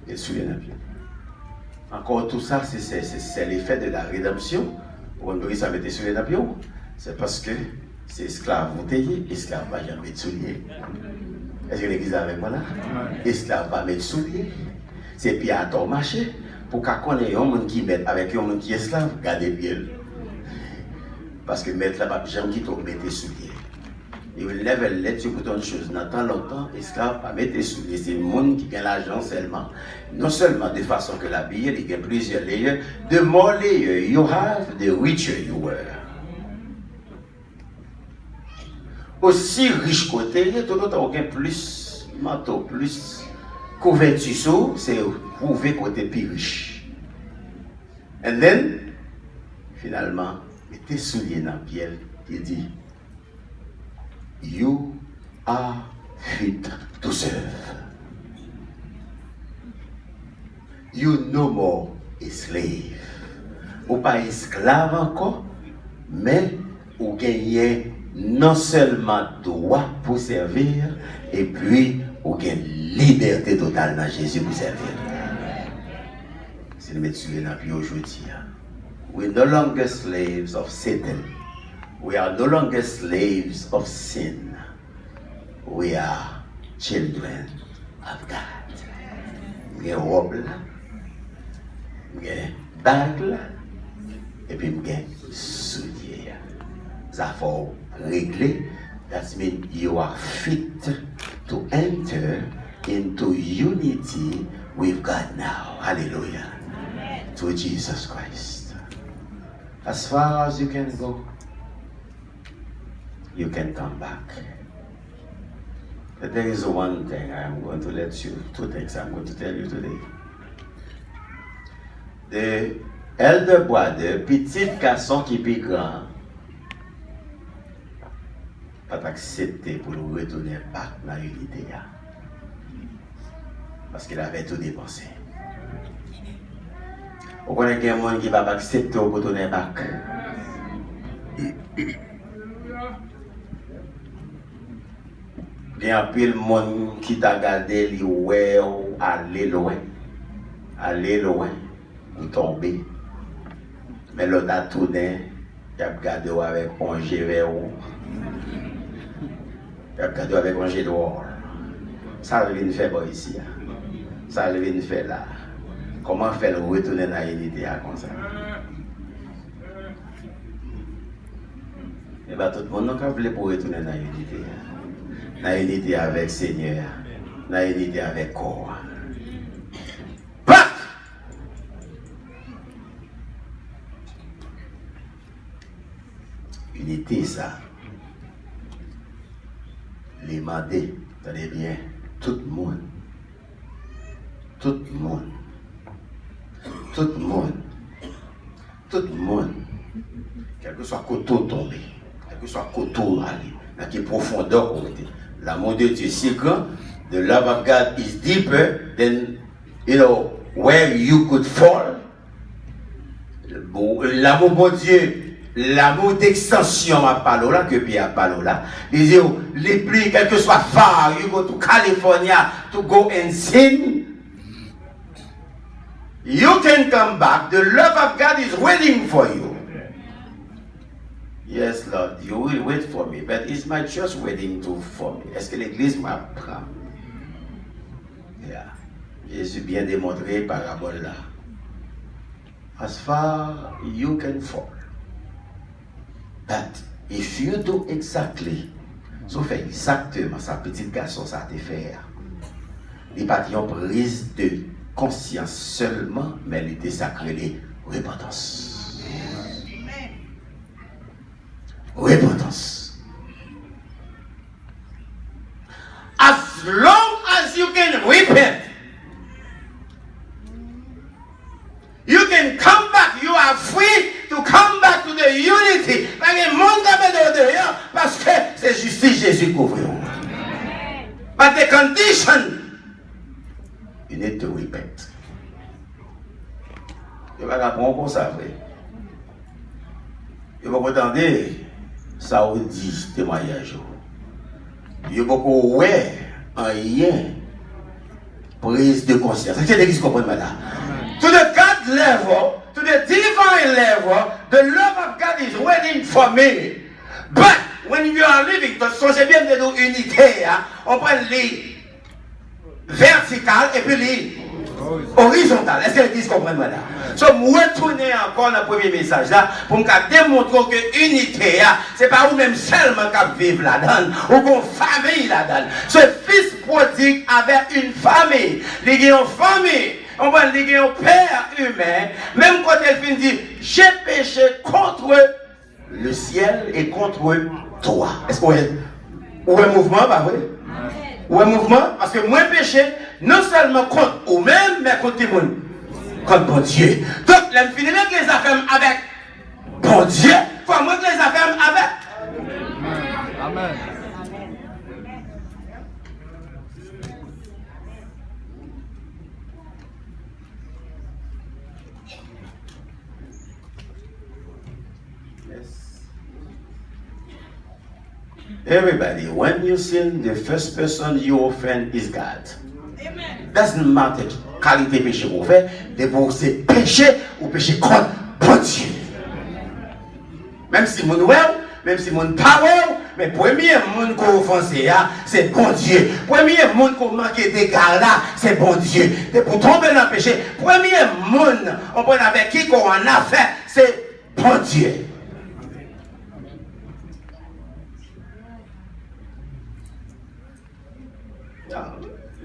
Et soulier dans pied. Encore tout ça, c'est l'effet de la rédemption. On ne peut pas mettre soulier dans pied. C'est parce que c'est esclave vous taillez, esclave va jamais mettre soulier. Est-ce que l'église est avec moi là? Esclave va mettre soulier. C'est pied à ton marché. Pour qu'on connaisse un monde qui met avec un monde qui est esclave, gardez bien. Parce que mettre là-bas, j'aime qui tombe mettre soulier. Et vous lèvez le lettre pour une chose. Dans tant longtemps, esclave pas mettre soulier. C'est le monde qui gagne l'argent seulement. Non seulement de façon que la bille, il y a plusieurs layers. The more layers you have, the richer you were. Aussi riche côté, tout le temps, aucun plus manteau, plus couverture, c'est prouver côté plus riche. And then, finalement, mettez souliers dans le pied, il dit, you are fit to serve. You no more a slave. Ou pas esclave encore, mais ou gagnez non seulement droit pour servir, et puis ou gagnez liberté totale dans Jésus pour servir. C'est le métier dans le aujourd'hui. We're no longer slaves of Satan. We are no longer slaves of sin. We are children of God. J'ai robe là, j'ai bague là, et puis j'ai soulier. Ça faut régler. That means you are fit to enter into unity with God now. Hallelujah. Amen. To Jesus Christ. As far as you can go, you can come back. But there is one thing I'm going to let you, two things I'm going to tell you today. The elder brother, petit garçon qui est grand, pas accepté pour nous retourner back dans l'unité. Parce qu'il avait tout dépensé. Vous connaissez quelqu'un qui va pas accepter pour retourner back. Il y a un peu de monde qui t'a gardé, il ouais, aller loin, ou tomber. Mais l'autre a tourné, il a gardé avec un jet vers où. Il a gardé avec un jet dehors. Ça, il vient faire ici. Ça, il vient faire là. Comment faire le retourner dans l'unité comme ça? Et bien, tout le monde n'a pas voulu pour retourner dans l'unité. Dans l'unité avec le Seigneur, dans l'unité avec le corps. Unité, ça. Les mandés, tenez bien, tout le monde, quel que soit côté tombé, quel que soit côté aller, dans quelle profondeur on était. L'amour de Dieu est si grand, the love of God is deeper than, where you could fall. L'amour de Dieu, l'amour d'extension à Palola, que Pierre à Palola, les plus, quel que soit far, you go to California to go and sin, you can come back. The love of God is waiting for you. Yes, Lord, you will wait for me, but is my church waiting for me? Est-ce que l'église m'apprend? Yeah. Jésus bien démontré parabole là. As far you can fall. But if you do exactly, so fait exactement sa petite garçon ça te faire. Il pas une prise de conscience seulement, mais il était sacré repentance. Repentance. As long as you can repent, you can come back. You are free to come back to the unity. Parce que c'est justice Jésus couvre. But the condition, you need to repent. Je vais apprendre comme ça, vrai. Je vais attendre ça vous dit témoignage. Je vais beaucoup ouais en rien prise de conscience. Est-ce que l'église comprend madame? To the God level, to the divine level, the love of God is waiting for me. But when you are living, songez bien de nos unités, hein, on prend les verticales et puis les horizontales. Est-ce que l'église comprend madame? So, je retourner encore dans le premier message là pour me démontrer que l'unité, c'est pas vous-même seulement qui vivez là-dedans, ou une famille là-dedans. Ce fils prodigue avait une famille. Il y a une famille. On va dire un père humain, même quand elle finit dit j'ai péché contre le ciel et contre toi. Est-ce qu'on est ou un mouvement, pas vrai? Ou un mouvement? Parce que moi péché, non seulement contre vous-même, mais contre tout le monde. Contre bon Dieu. Donc, elle finit avec les affaires avec bon Dieu. Il faut moi que les affaires avec. Amen. Everybody, when you sin, the first person you offend is God. Amen. Doesn't matter qualité péché vous faites, de vous c'est péché ou péché contre bon Dieu. Même si mon well, même si mon power, mais premier monde qu'on offensé c'est bon Dieu. Premier monde qu'on manqué d'égards là, c'est bon Dieu. Et pour tomber dans le péché, premier monde on prend avec qui qu'on en a fait, c'est bon Dieu.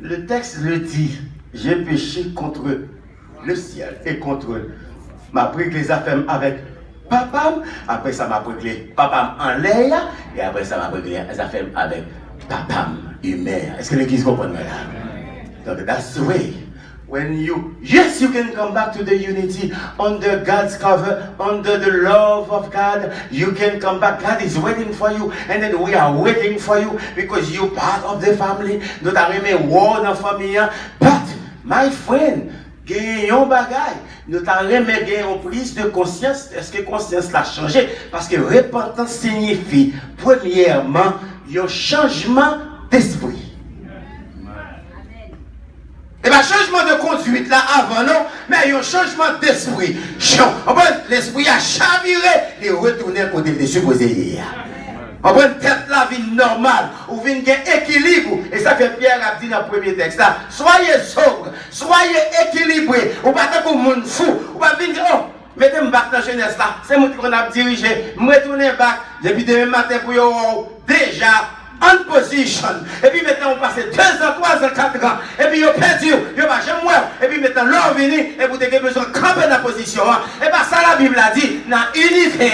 Le texte le dit, j'ai péché contre le ciel et contre m'a pris les affaires avec papa, après ça m'a pris les papa en l'air, et après ça m'a pris les affaires avec papa humain. Est-ce que l'église comprend là? Donc that's the way. When you can come back to the unity under God's cover, under the love of God. You can come back. God is waiting for you, and then we are waiting for you because you're part of the family. Nous t'arrêtons war dans la famille. But my friend, gagnons bagay. Nous t'arrêtons gagnons prise de conscience. Est-ce que conscience l'a changé? Parce que repentance signifie premièrement un changement d'esprit. Et bien, changement de conduite là avant, non, mais il y a un changement d'esprit. L'esprit a chaviré et retourné côté de supposé. On prend tête la vie normale, ou vient un équilibre. Et ça fait Pierre a dit dans le premier texte là. Soyez sobre, soyez équilibrés. Ou pas tant que monde fou, ou pas venir, oh, mettez-moi bac dans la jeunesse là. C'est moi qui a dirigé, je retourne bac, depuis demain matin pour yo, déjà. En position, et puis maintenant on passe 2 ans, 3 ans, 4 ans, et puis on perdu, on va jamais voir, et puis maintenant l'on vient, et vous avez besoin de camper dans la position, et bien ça la Bible a dit, dans l'unité,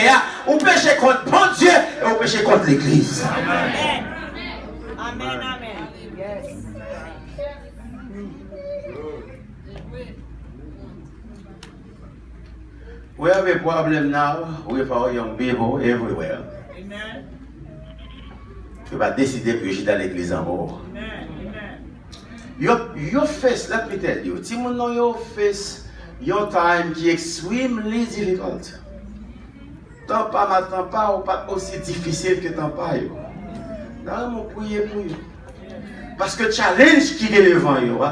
on péche contre bon Dieu, et on péche contre l'église. Amen. Amen, amen. Yes. We have a problem now with our young people everywhere. Amen. Tu vas décider que je suis dans l'église en haut. Your face, let me tell you, Timon, your face, your time is extremely difficult. Tant pas maintenant pas ou pas aussi difficile que tant pas. Non, mon prier pour vous. Parce que challenge qui est devant vous,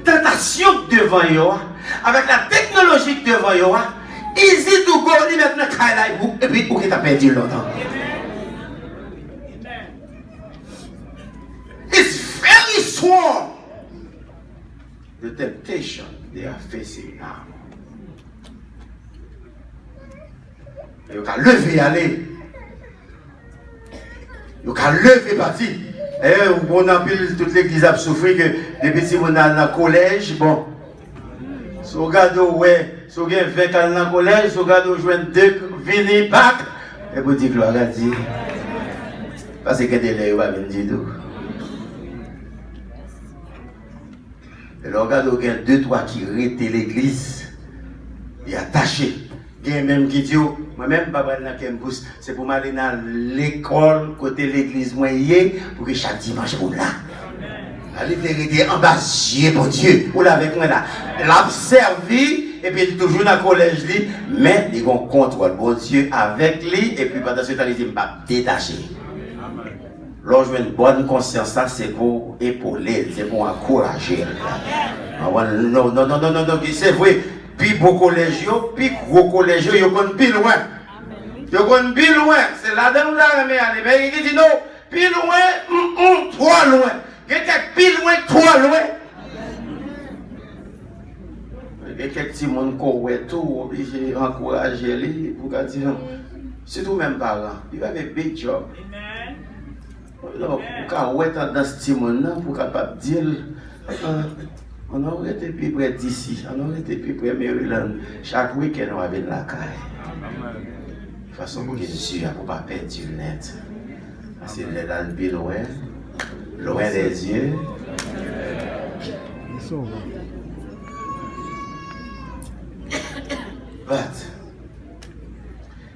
tentation devant vous, avec la technologie devant vous, easy to go, maintenant et puis vous qui t'as perdu longtemps. It's very strong. The temptation they are facing now. You can lever aller. You can lever parti. Et on a pile toute l'église a souffert que depuis si on a dans le collège, bon. Si on regarde ouais, si on a 20 ans dans le collège, si on regarde on joue 2 vini back et vous dites gloire à Dieu. Parce que délai va venir dire tout. Et là, regarde, il y a 2-3 qui arrêtent l'église et attachés. Il y a même qui dit, moi-même, papa, c'est pour m'aller dans l'école, côté l'église moyenne, pour que chaque dimanche, pour là. Allez, vérité, en bas, pour Dieu, ou là avec moi là. L'a servi, et puis toujours dans le collège, mais il y a un contrôle, bon Dieu, avec lui, et puis pendant ce temps, il dit, je ne vais pas détacher. Lorsque une bonne conscience, ça c'est pour épauler, c'est pour encourager. Non, c'est vrai. Puis beau collège, puis gros collège, ils vont plus loin. Ils vont plus loin. C'est là-dedans où là, mais il dit non, plus loin, trop loin. Il y a plus loin, trop loin. Il y a quelques petits monde qui ont tout obligé d'encourager lui pour dire non. C'est tout même parent. Il va avec big job. Alors, quand on est dans ce petit monde, pour capable dire, on aurait été plus près d'ici, on aurait été plus près de Maryland. Chaque week-end, on va venir la caille. De façon pour que Jésus ne peut pas perdre du net. C'est dans le loin, loin des yeux.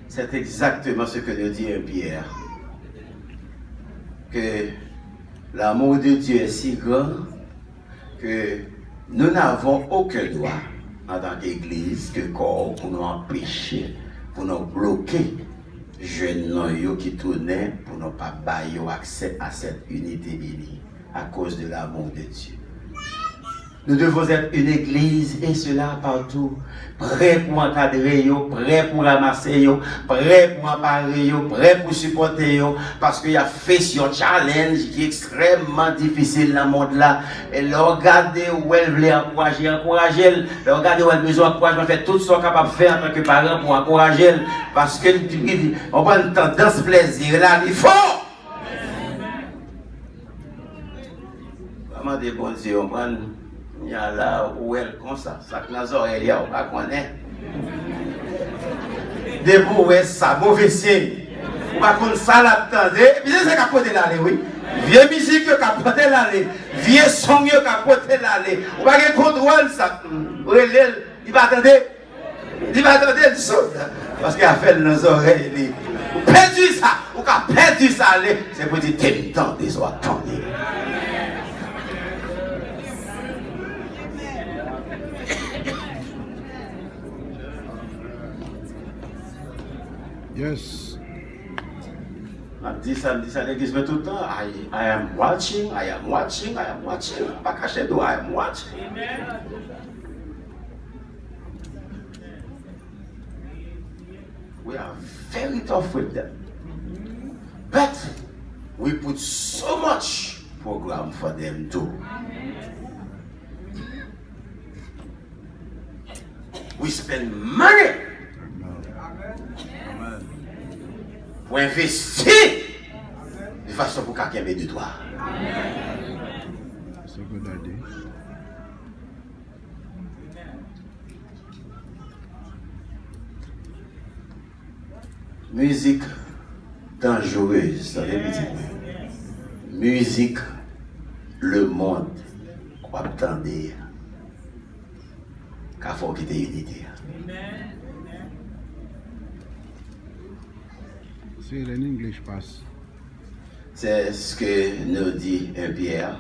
C'est exactement ce que nous dit Pierre. Que l'amour de Dieu est si grand que nous n'avons aucun droit en tant qu'Église, que corps, pour nous empêcher, pour nous bloquer, jeunes qui tournaient, pour ne pas bailler accès à cette unité bénie à cause de l'amour de Dieu. Nous devons être une église, et cela partout, prêt pour encadrer, prêt pour ramasser, prêt pour emparer, prêt pour supporter, parce qu'il y a fait un challenge qui est extrêmement difficile dans le monde là. Et regardez où elle voulait encourager, regardez où elle a besoin d'encouragement, fait tout ce qu'on est capable de faire en tant que parent pour encourager, parce que on prend une tendance plaisir là, il faut. Vraiment des bons yeux, on prend. Il y a là où elle comme ça que dans les oreilles, on va connaître. Debout, ouais, ça, mauvais signe. On va connaître ça là-dedans. Et puis c'est capoter l'aller, oui. Vieux musique qui capoter l'aller. Vieux son qui capoter l'aller. On va avoir contrôle ça. Il va attendre. Il va attendre le saut. Parce qu'il a fait dans les oreilles. On perdu ça. On a perdu ça. C'est pour dire, t'es temps des oies attendre. Yes. I dit ça l'église tout le temps. I am watching. Pas caché d'où I am watching. We are very tough with them. But we put so much program for them too. We spend money. Pour investir de façon pour quelqu'un de toi. C'est good idea. Musique dangereuse, ça veut dire musique, le monde, qu'on attendre, qu'il faut qu'il y ait unité. C'est en English pass. C'est ce que nous dit un Pierre.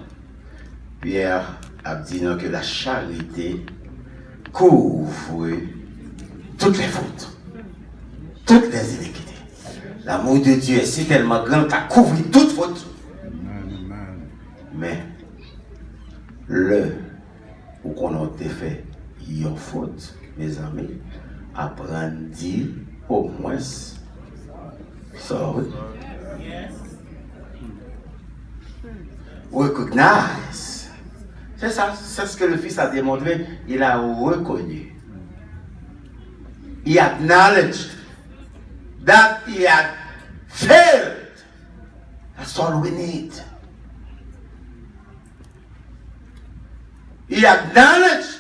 Pierre a dit non, que la charité couvre toutes les fautes, toutes les iniquités. L'amour de Dieu est si tellement grand qu'il couvre toutes fautes. Mais où qu'on a fait une faute, mes amis, apprendre dire au moins. Sorry. Recognize. C'est ça, c'est ce que le Fils a démontré. Il a reconnu. He acknowledged that he had failed. That's all we need. He acknowledged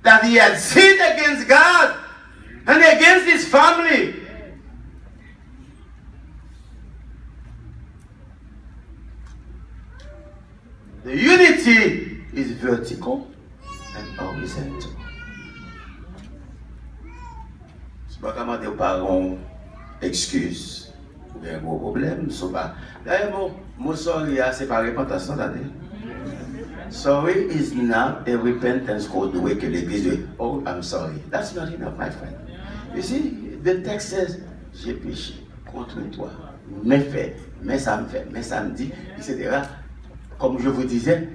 that he had sinned against God and against his family. The unity is vertical and horizontal. C'est pas comment des parents excuse. Il y a un gros problème. D'ailleurs, mon sorry, c'est pas repentance, attendez. Sorry is not a repentance code the way que l'Église dit, oh, I'm sorry. That's not enough, my friend. You see, the text says, j'ai péché contre toi. mais fait, mais ça me fait, mais ça me dit, etc. Comme je vous disais,